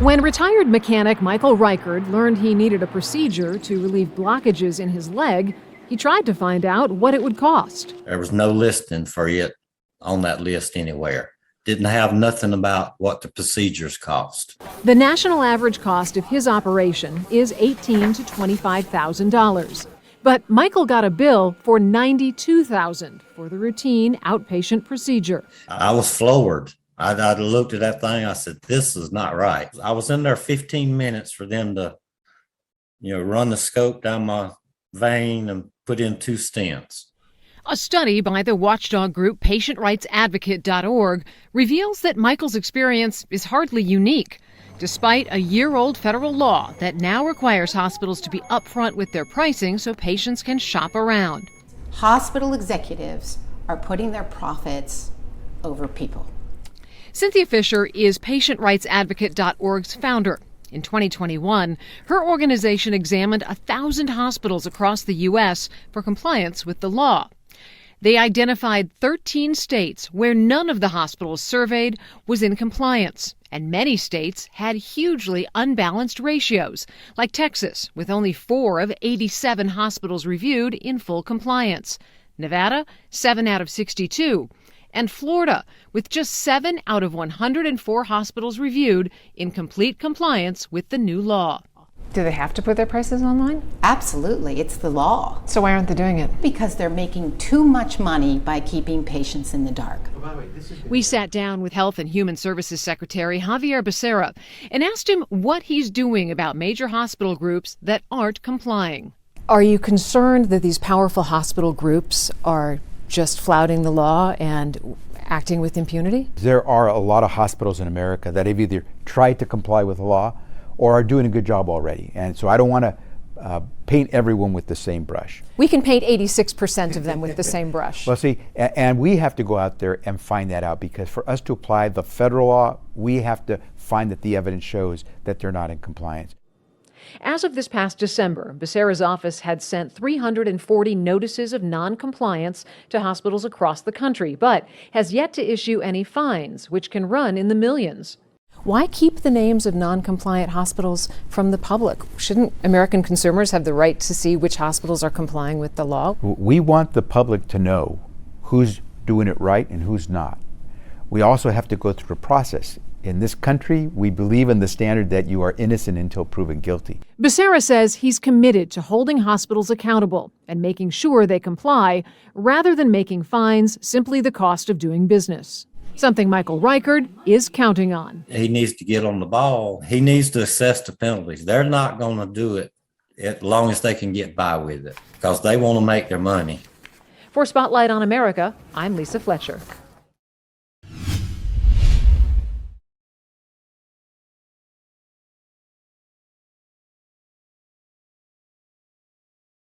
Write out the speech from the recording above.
When retired mechanic Michael Reichard learned he needed a procedure to relieve blockages in his leg, he tried to find out what it would cost. There was no listing for it on that list anywhere. Didn't have nothing about what the procedures cost. The national average cost of his operation is $18,000 to $25,000. But Michael got a bill for $92,000 for the routine outpatient procedure. I was floored. I looked at that thing. I said, this is not right. I was in there 15 minutes for them to, run the scope down my vein and put in 2 stents. A study by the watchdog group patientrightsadvocate.org reveals that Michael's experience is hardly unique. Despite a year-old federal law that now requires hospitals to be upfront with their pricing so patients can shop around. Hospital executives are putting their profits over people. Cynthia Fisher is patientrightsadvocate.org's founder. In 2021, her organization examined 1,000 hospitals across the U.S. for compliance with the law. They identified 13 states where none of the hospitals surveyed was in compliance, and many states had hugely unbalanced ratios, like Texas, with only 4 of 87 hospitals reviewed in full compliance, Nevada, 7 out of 62, and Florida, with just 7 out of 104 hospitals reviewed in complete compliance with the new law. Do they have to put their prices online? Absolutely, it's the law. So why aren't they doing it? Because they're making too much money by keeping patients in the dark. We sat down with Health and Human Services Secretary Javier Becerra and asked him what he's doing about major hospital groups that aren't complying. Are you concerned that these powerful hospital groups are just flouting the law and acting with impunity? There are a lot of hospitals in America that have either tried to comply with the law or are doing a good job already. And so I don't want to paint everyone with the same brush. We can paint 86% of them with the same brush. Well, see, and we have to go out there and find that out, because for us to apply the federal law, we have to find that the evidence shows that they're not in compliance. As of this past December, Becerra's office had sent 340 notices of noncompliance to hospitals across the country, but has yet to issue any fines, which can run in the millions. Why keep the names of non-compliant hospitals from the public? Shouldn't American consumers have the right to see which hospitals are complying with the law? We want the public to know who's doing it right and who's not. We also have to go through a process. In this country, we believe in the standard that you are innocent until proven guilty. Becerra says he's committed to holding hospitals accountable and making sure they comply, rather than making fines simply the cost of doing business. Something Michael Reichard is counting on. He needs to get on the ball. He needs to assess the penalties. They're not going to do it as long as they can get by with it, because they want to make their money. For Spotlight on America, I'm Lisa Fletcher.